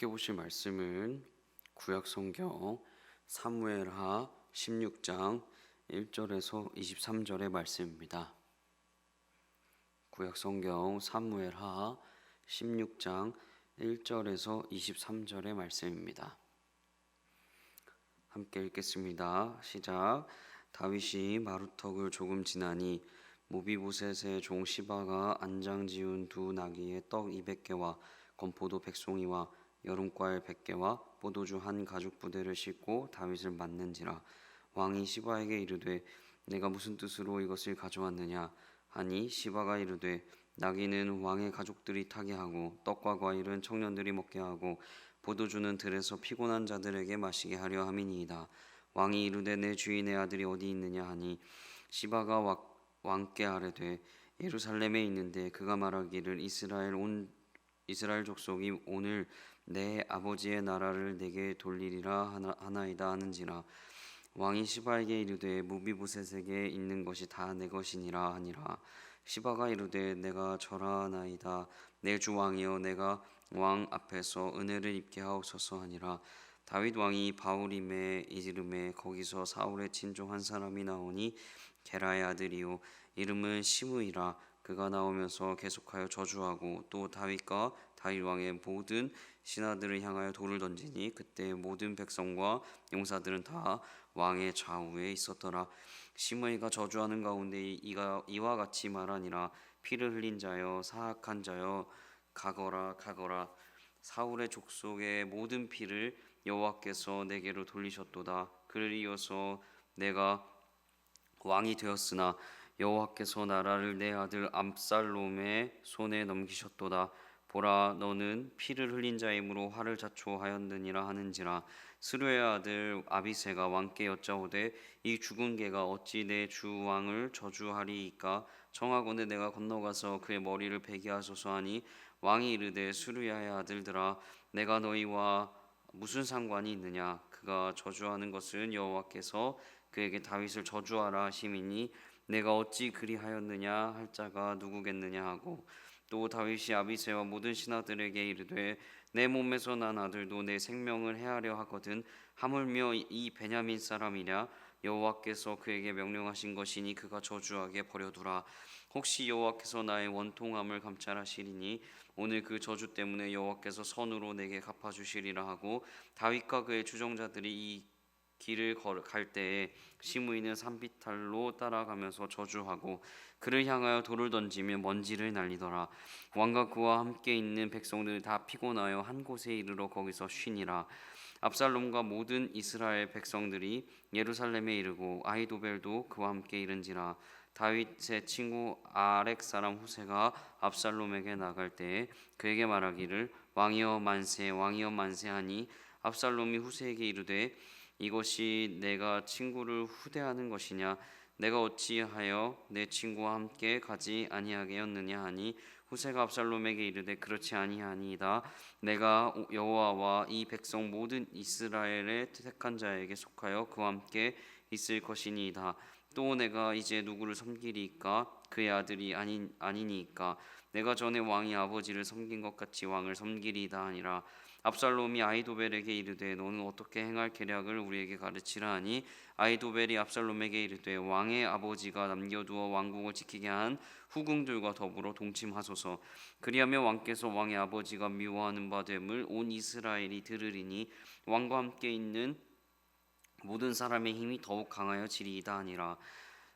함께 보실 말씀은 구약 성경 사무엘하 16장 1절에서 23절의 말씀입니다. 구약 성경 사무엘하 16장 1절에서 23절의 말씀입니다. 함께 읽겠습니다. 시작. 다윗이 마루턱을 조금 지나니 모비보셋의 종 시바가 안장 지은 두 나귀의 떡 200개와 건포도 100송이와 여름과일 100개와 포도주 한 가죽 부대를 싣고 다윗을 맞는지라. 왕이 시바에게 이르되 내가 무슨 뜻으로 이것을 가져왔느냐 하니 시바가 이르되 나귀는 왕의 가족들이 타게 하고 떡과 과일은 청년들이 먹게 하고 포도주는 들에서 피곤한 자들에게 마시게 하려 함이니이다. 왕이 이르되 내 주인의 아들이 어디 있느냐 하니 시바가 왕께 아뢰되 예루살렘에 있는데 그가 말하기를 이스라엘 족속이 오늘 내 아버지의 나라를 내게 돌리리라 하나이다 하는지라. 왕이 시바에게 이르되 무비보셋에게 있는 것이 다 내 것이니라 하니라. 시바가 이르되 내가 절하나이다. 내 주 왕이여 내가 왕 앞에서 은혜를 입게 하옵소서 하니라. 다윗 왕이 바울임에 이르매 거기서 사울의 친종 한 사람이 나오니 게라의 아들이요 이름은 시므이라. 그가 나오면서 계속하여 저주하고 또 다윗과 다윗 왕의 모든 신하들을 향하여 돌을 던지니 그때 모든 백성과 용사들은 다 왕의 좌우에 있었더라. 시므이가 저주하는 가운데 이와 같이 말하니라. 피를 흘린 자여 사악한 자여 가거라 가거라. 사울의 족속의 모든 피를 여호와께서 내게로 돌리셨도다. 그를 이어서 내가 왕이 되었으나 여호와께서 나라를 내 아들 압살롬의 손에 넘기셨도다. 보라 너는 피를 흘린 자이므로 화를 자초하였느니라 하는지라. 스루의 아들 아비새가 왕께 여짜오되 이 죽은 개가 어찌 내 주 왕을 저주하리이까. 청하건대 내가 건너가서 그의 머리를 베게 하소서 하니 왕이 이르되 스루야의 아들들아 내가 너희와 무슨 상관이 있느냐. 그가 저주하는 것은 여호와께서 그에게 다윗을 저주하라 하심이니 내가 어찌 그리하였느냐 할 자가 누구겠느냐 하고 또 다윗이 아비새와 모든 신하들에게 이르되 내 몸에서 난 아들도 내 생명을 해하려 하거든 하물며 이 베냐민 사람이랴. 여호와께서 그에게 명령하신 것이니 그가 저주하게 버려두라. 혹시 여호와께서 나의 원통함을 감찰하시리니 오늘 그 저주 때문에 여호와께서 선으로 내게 갚아주시리라 하고 다윗과 그의 주정자들이 이 길을 갈 때에 시므이는 산비탈로 따라가면서 저주하고 그를 향하여 돌을 던지며 먼지를 날리더라. 왕과 그와 함께 있는 백성들 다 피곤하여 한 곳에 이르러 거기서 쉬니라. 압살롬과 모든 이스라엘 백성들이 예루살렘에 이르고 아히도벨도 그와 함께 이른지라. 다윗의 친구 아렉 사람 후세가 압살롬에게 나갈 때에 그에게 말하기를 왕이여 만세 왕이여 만세 하니 압살롬이 후세에게 이르되 이것이 내가 친구를 후대하는 것이냐. 내가 어찌하여 내 친구와 함께 가지 아니하겠느냐 하니 후세가 압살롬에게 이르되 그렇지 아니하니이다. 내가 여호와와 이 백성 모든 이스라엘의 택한 자에게 속하여 그와 함께 있을 것이니이다. 또 내가 이제 누구를 섬기리까. 그의 아들이 아니니까 내가 전에 왕이 아버지를 섬긴 것 같이 왕을 섬기리이다 하니라. 압살롬이 아히도벨에게 이르되 너는 어떻게 행할 계략을 우리에게 가르치라 하니 아히도벨이 압살롬에게 이르되 왕의 아버지가 남겨두어 왕국을 지키게 한 후궁들과 더불어 동침하소서. 그리하면 왕께서 왕의 아버지가 미워하는 바 됨을 온 이스라엘이 들으리니 왕과 함께 있는 모든 사람의 힘이 더욱 강하여지리이다 하니라.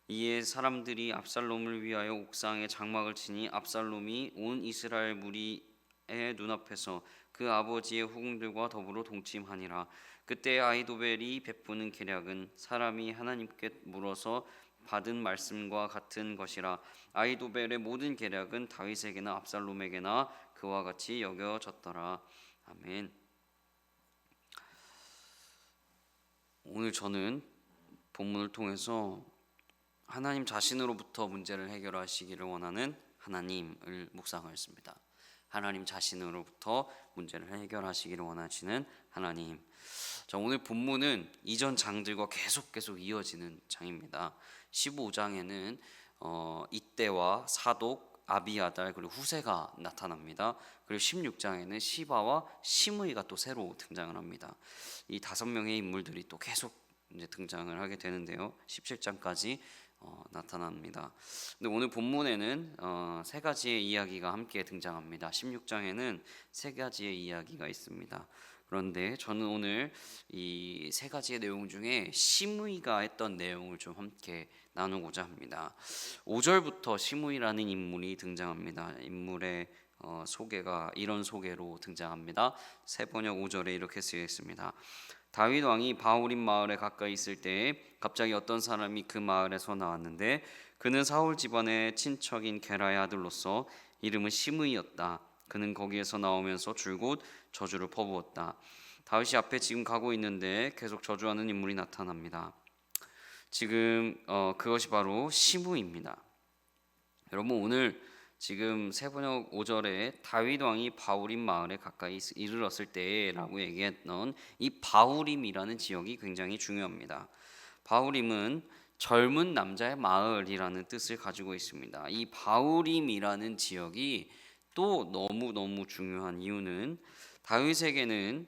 이에 사람들이 압살롬을 위하여 옥상에 장막을 치니 압살롬이 온 이스라엘 무리의 눈앞에서 그 아버지의 후궁들과 더불어 동침하니라. 그때 아히도벨이 베푸는 계략은 사람이 하나님께 물어서 받은 말씀과 같은 것이라. 아히도벨의 모든 계략은 다윗에게나 압살롬에게나 그와 같이 여겨졌더라. 아멘. 오늘 저는 본문을 통해서 하나님 자신으로부터 문제를 해결하시기를 원하는 하나님을 묵상하였습니다. 하나님 자신으로부터 문제를 해결하시기를 원하시는 하나님. 자, 오늘 본문은 이전 장들과 계속 이어지는 장입니다. 15장에는 이때와 사독, 아비아달 그리고 후세가 나타납니다. 그리고 16장에는 시바와 시므이가 또 새로 등장을 합니다. 이 5명의 인물들이 또 계속 이제 등장을 하게 되는데요. 17장까지 나타납니다. 근데 오늘 본문에는 3가지의 이야기가 함께 등장합니다. 16장에는 3가지의 이야기가 있습니다. 그런데 저는 오늘 이 3가지의 내용 중에 시므이가 했던 내용을 좀 함께 나누고자 합니다. 5절부터 시므이라는 인물이 등장합니다. 인물의 소개가 이런 소개로 등장합니다. 세번역 5절에 이렇게 쓰여 있습니다. 다윗 왕이 바후림 마을에 가까이 있을 때에 갑자기 어떤 사람이 그 마을에서 나왔는데 그는 사울 집안의 친척인 게라의 아들로서 이름은 시므이였다. 그는 거기에서 나오면서 줄곧 저주를 퍼부었다. 다윗이 앞에 지금 가고 있는데 계속 저주하는 인물이 나타납니다. 지금 그것이 바로 시므이입니다. 여러분 오늘 지금 세번역 5절에 다윗 왕이 바후림 마을에 가까이 이르렀을 때라고 얘기했던 이 바후림이라는 지역이 굉장히 중요합니다. 바후림은 젊은 남자의 마을이라는 뜻을 가지고 있습니다. 이 바후림이라는 지역이 또 너무너무 중요한 이유는 다윗에게는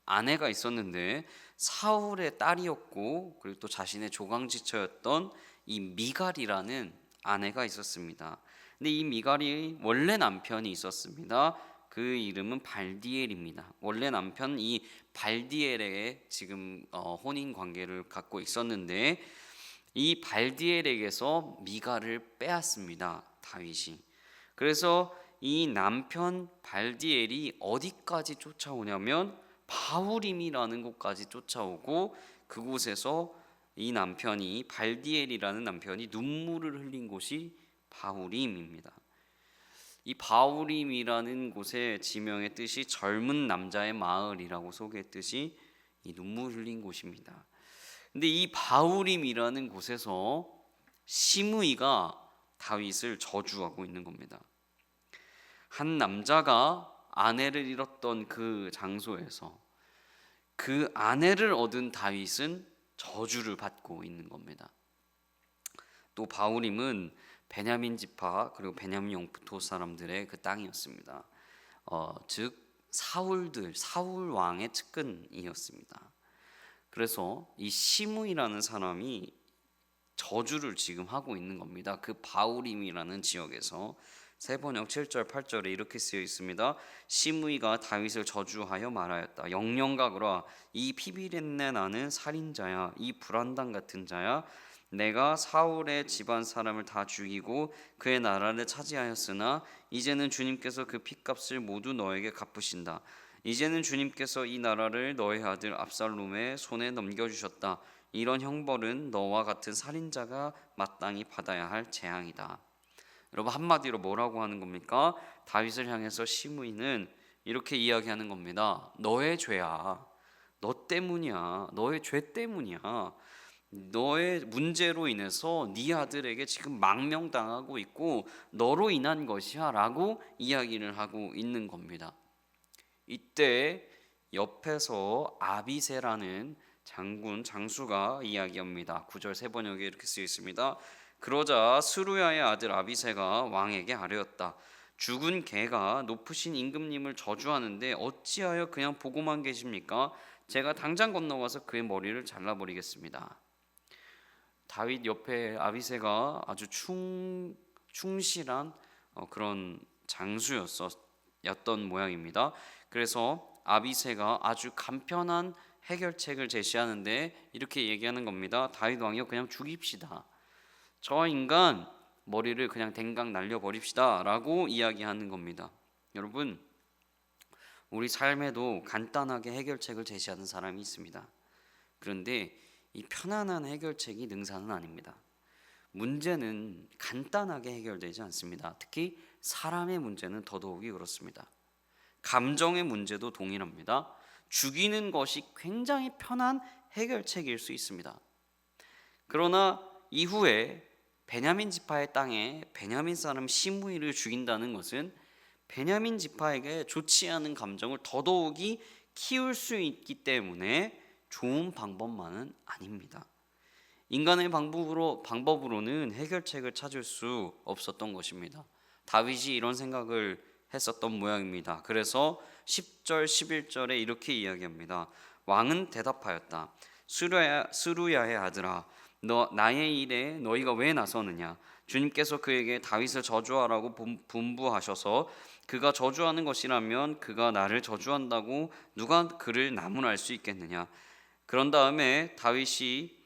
아내가 있었는데 사울의 딸이었고 그리고 또 자신의 조강지처였던 이 미갈이라는 아내가 있었습니다. 근데 이 미갈이 원래 남편이 있었습니다. 그 이름은 발디엘입니다. 원래 남편 이 발디엘에게 지금 혼인 관계를 갖고 있었는데 이 발디엘에게서 미갈을 빼앗습니다. 다윗이. 그래서 이 남편 발디엘이 어디까지 쫓아오냐면 바후림이라는 곳까지 쫓아오고 그곳에서 이 남편이 발디엘이라는 남편이 눈물을 흘린 곳이 바후림입니다. 이 바후림이라는 곳의 지명의 뜻이 젊은 남자의 마을이라고 소개했듯이 이 눈물 흘린 곳입니다. 근데 이 바후림이라는 곳에서 시므이가 다윗을 저주하고 있는 겁니다. 한 남자가 아내를 잃었던 그 장소에서 그 아내를 얻은 다윗은 저주를 받고 있는 겁니다. 또 바후림은 베냐민 지파 그리고 베냐민 영토 사람들의 그 땅이었습니다. 즉 사울 왕의 측근이었습니다. 그래서 이 시므이라는 사람이 저주를 지금 하고 있는 겁니다. 그 바후림이라는 지역에서 세번역 7절 8절에 이렇게 쓰여 있습니다. 시므이가 다윗을 저주하여 말하였다. 영영각으로 이 피비렛네 나는 살인자야. 이 불안당 같은 자야. 내가 사울의 집안 사람을 다 죽이고 그의 나라를 차지하였으나 이제는 주님께서 그 핏값을 모두 너에게 갚으신다. 이제는 주님께서 이 나라를 너의 아들 압살롬의 손에 넘겨주셨다. 이런 형벌은 너와 같은 살인자가 마땅히 받아야 할 재앙이다. 여러분 한마디로 뭐라고 하는 겁니까? 다윗을 향해서 시므이는 이렇게 이야기하는 겁니다. 너의 죄야. 너 때문이야. 너의 죄 때문이야. 너의 문제로 인해서 네 아들에게 지금 망명당하고 있고 너로 인한 것이야 라고 이야기를 하고 있는 겁니다. 이때 옆에서 아비새라는 장수가 이야기합니다. 9절 세번역에 이렇게 쓰여 있습니다. 그러자 스루야의 아들 아비새가 왕에게 아뢰었다. 죽은 개가 높으신 임금님을 저주하는데 어찌하여 그냥 보고만 계십니까? 제가 당장 건너가서 그의 머리를 잘라버리겠습니다. 다윗 옆에 아비새가 아주 충실한 그런 장수였던 모양입니다. 그래서 아비새가 아주 간편한 해결책을 제시하는데 이렇게 얘기하는 겁니다. 다윗 왕이요, 그냥 죽입시다. 저 인간 머리를 그냥 댕강 날려버립시다 라고 이야기하는 겁니다. 여러분, 우리 삶에도 간단하게 해결책을 제시하는 사람이 있습니다. 그런데 이 편안한 해결책이 능사는 아닙니다. 문제는 간단하게 해결되지 않습니다. 특히 사람의 문제는 더더욱이 그렇습니다. 감정의 문제도 동일합니다. 죽이는 것이 굉장히 편한 해결책일 수 있습니다. 그러나 이후에 베냐민 지파의 땅에 베냐민 사람 시므이를 죽인다는 것은 베냐민 지파에게 좋지 않은 감정을 더더욱이 키울 수 있기 때문에 좋은 방법만은 아닙니다. 인간의 방법으로는 해결책을 찾을 수 없었던 것입니다. 다윗이 이런 생각을 했었던 모양입니다. 그래서 10절, 11절에 이렇게 이야기합니다. 왕은 대답하였다. 스루야의 아들아, 나의 일에 너희가 왜 나서느냐? 주님께서 그에게 다윗을 저주하라고 분부하셔서 그가 저주하는 것이라면 그가 나를 저주한다고 누가 그를 나무랄 수 있겠느냐? 그런 다음에 다윗이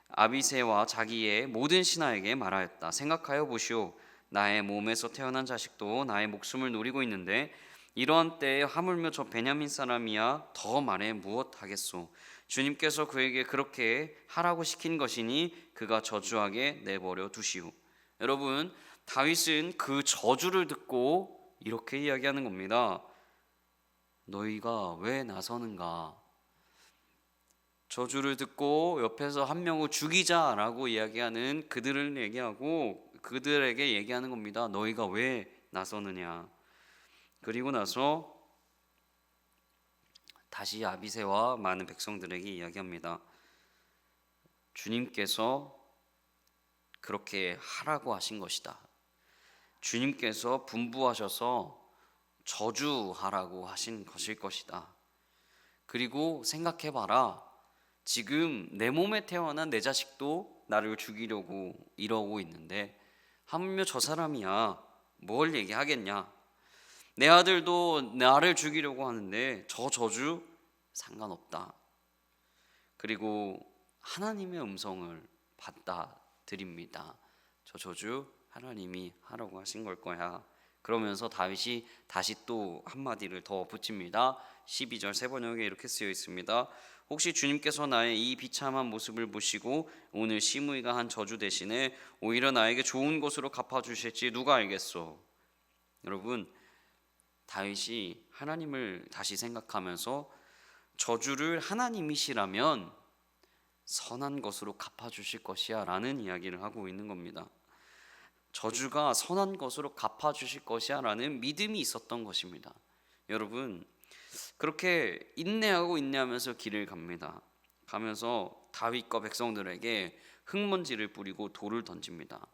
아비새와 자기의 모든 신하에게 말하였다. 생각하여 보시오. 나의 몸에서 태어난 자식도 나의 목숨을 노리고 있는데 이러한 때에 하물며 저 베냐민 사람이야 더 말해 무엇하겠소. 주님께서 그에게 그렇게 하라고 시킨 것이니 그가 저주하게 내버려 두시오. 여러분, 다윗은 그 저주를 듣고 이렇게 이야기하는 겁니다. 너희가 왜 나서는가? 저주를 듣고 옆에서 한 명을 죽이자라고 이야기하는 그들을 얘기하고 그들에게 얘기하는 겁니다. 너희가 왜 나서느냐? 그리고 나서 다시 아비새와 많은 백성들에게 이야기합니다. 주님께서 그렇게 하라고 하신 것이다. 주님께서 분부하셔서 저주하라고 하신 것일 것이다. 그리고 생각해봐라. 지금 내 몸에 태어난 내 자식도 나를 죽이려고 이러고 있는데 하물며 저 사람이야 뭘 얘기하겠냐? 내 아들도 나를 죽이려고 하는데 저 저주 상관없다. 그리고 하나님의 음성을 받아들입니다. 저 저주 하나님이 하라고 하신 걸 거야. 그러면서 다윗이 다시 또 한마디를 더 붙입니다. 12절 세 번역에 이렇게 쓰여 있습니다. 혹시 주님께서 나의 이 비참한 모습을 보시고 오늘 시므이가 한 저주 대신에 오히려 나에게 좋은 것으로 갚아주실지 누가 알겠소? 여러분, 다윗이 하나님을 다시 생각하면서 저주를 하나님이시라면 선한 것으로 갚아주실 것이야 라는 이야기를 하고 있는 겁니다. 저주가 선한 것으로 갚아주실 것이야 라는 믿음이 있었던 것입니다. 여러분, 그렇게 인내하면서 길을 갑니다. 가면서 다윗과 백성들에게 흙먼지를 뿌리고 돌을 던집니다.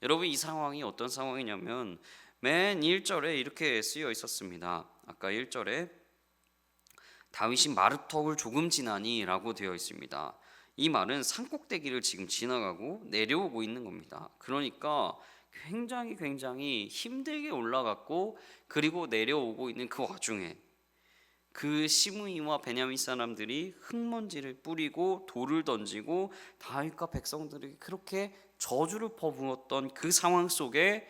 여러분, 이 상황이 어떤 상황이냐면 맨 1절에 이렇게 쓰여 있었습니다. 아까 1절에 다윗이 마루턱을 조금 지나니 라고 되어 있습니다. 이 말은 산꼭대기를 지금 지나가고 내려오고 있는 겁니다. 그러니까 굉장히 힘들게 올라갔고 그리고 내려오고 있는 그 와중에 그 시므이와 베냐민 사람들이 흙먼지를 뿌리고 돌을 던지고 다윗과 백성들에게 그렇게 저주를 퍼부었던 그 상황 속에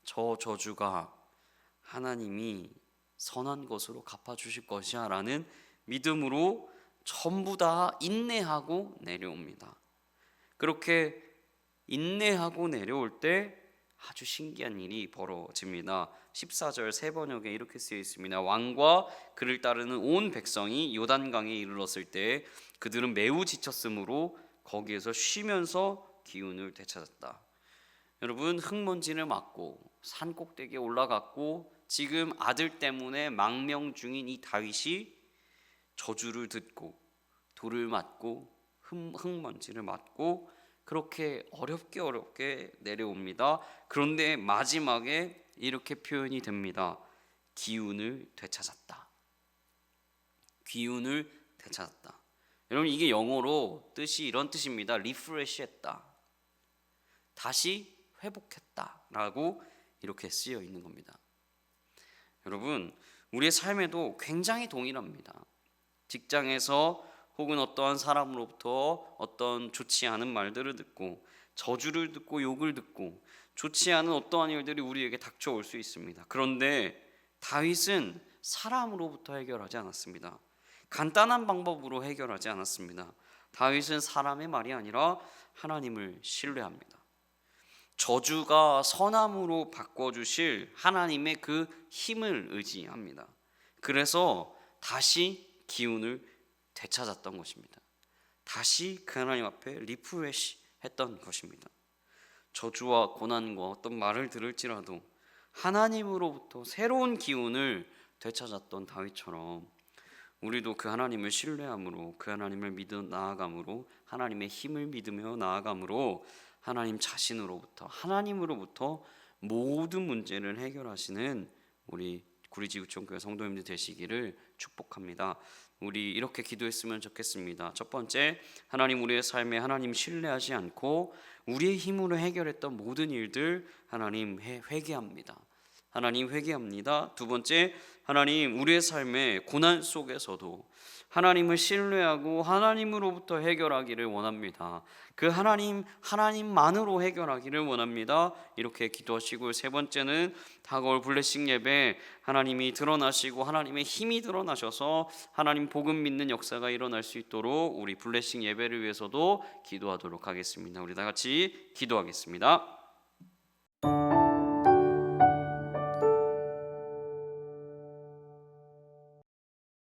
저 저주가 하나님이 선한 것으로 갚아주실 것이야 라는 믿음으로 전부 다 인내하고 내려옵니다. 그렇게 인내하고 내려올 때 아주 신기한 일이 벌어집니다. 14절 세 번역에 이렇게 쓰여 있습니다. 왕과 그를 따르는 온 백성이 요단강에 이르렀을 때 그들은 매우 지쳤으므로 거기에서 쉬면서 기운을 되찾았다. 여러분, 흙먼지를 맞고 산 꼭대기에 올라갔고 지금 아들 때문에 망명 중인 이 다윗이 저주를 듣고 돌을 맞고 흙먼지를 맞고 그렇게 어렵게 내려옵니다. 그런데 마지막에 이렇게 표현이 됩니다. 기운을 되찾았다. 기운을 되찾았다. 여러분, 이게 영어로 뜻이 이런 뜻입니다. 리프레시했다. 다시 회복했다라고 이렇게 쓰여 있는 겁니다. 여러분, 우리의 삶에도 굉장히 동일합니다. 직장에서 혹은 어떠한 사람으로부터 어떤 좋지 않은 말들을 듣고 저주를 듣고 욕을 듣고 좋지 않은 어떠한 일들이 우리에게 닥쳐올 수 있습니다. 그런데 다윗은 사람으로부터 해결하지 않았습니다. 간단한 방법으로 해결하지 않았습니다. 다윗은 사람의 말이 아니라 하나님을 신뢰합니다. 저주가 선함으로 바꿔주실 하나님의 그 힘을 의지합니다. 그래서 다시 기운을 되찾았던 것입니다. 다시 그 하나님 앞에 리프레시 했던 것입니다. 저주와 고난과 어떤 말을 들을지라도 하나님으로부터 새로운 기운을 되찾았던 다윗처럼 우리도 그 하나님을 신뢰함으로, 그 하나님을 믿어 나아감으로, 하나님의 힘을 믿으며 나아감으로 하나님 자신으로부터, 하나님으로부터 모든 문제를 해결하시는 우리 구리지구촌교회 성도님들 되시기를 축복합니다. 우리 이렇게 기도했으면 좋겠습니다. 첫 번째, 하나님 우리의 삶에 하나님 신뢰하지 않고 우리의 힘으로 해결했던 모든 일들 하나님 회개합니다. 하나님 회개합니다. 두 번째, 하나님 우리의 삶의 고난 속에서도 하나님을 신뢰하고 하나님으로부터 해결하기를 원합니다. 그 하나님만으로 해결하기를 원합니다. 이렇게 기도하시고, 세 번째는 다가올 블레싱 예배 하나님이 드러나시고 하나님의 힘이 드러나셔서 하나님 복음 믿는 역사가 일어날 수 있도록 우리 블레싱 예배를 위해서도 기도하도록 하겠습니다. 우리 다 같이 기도하겠습니다.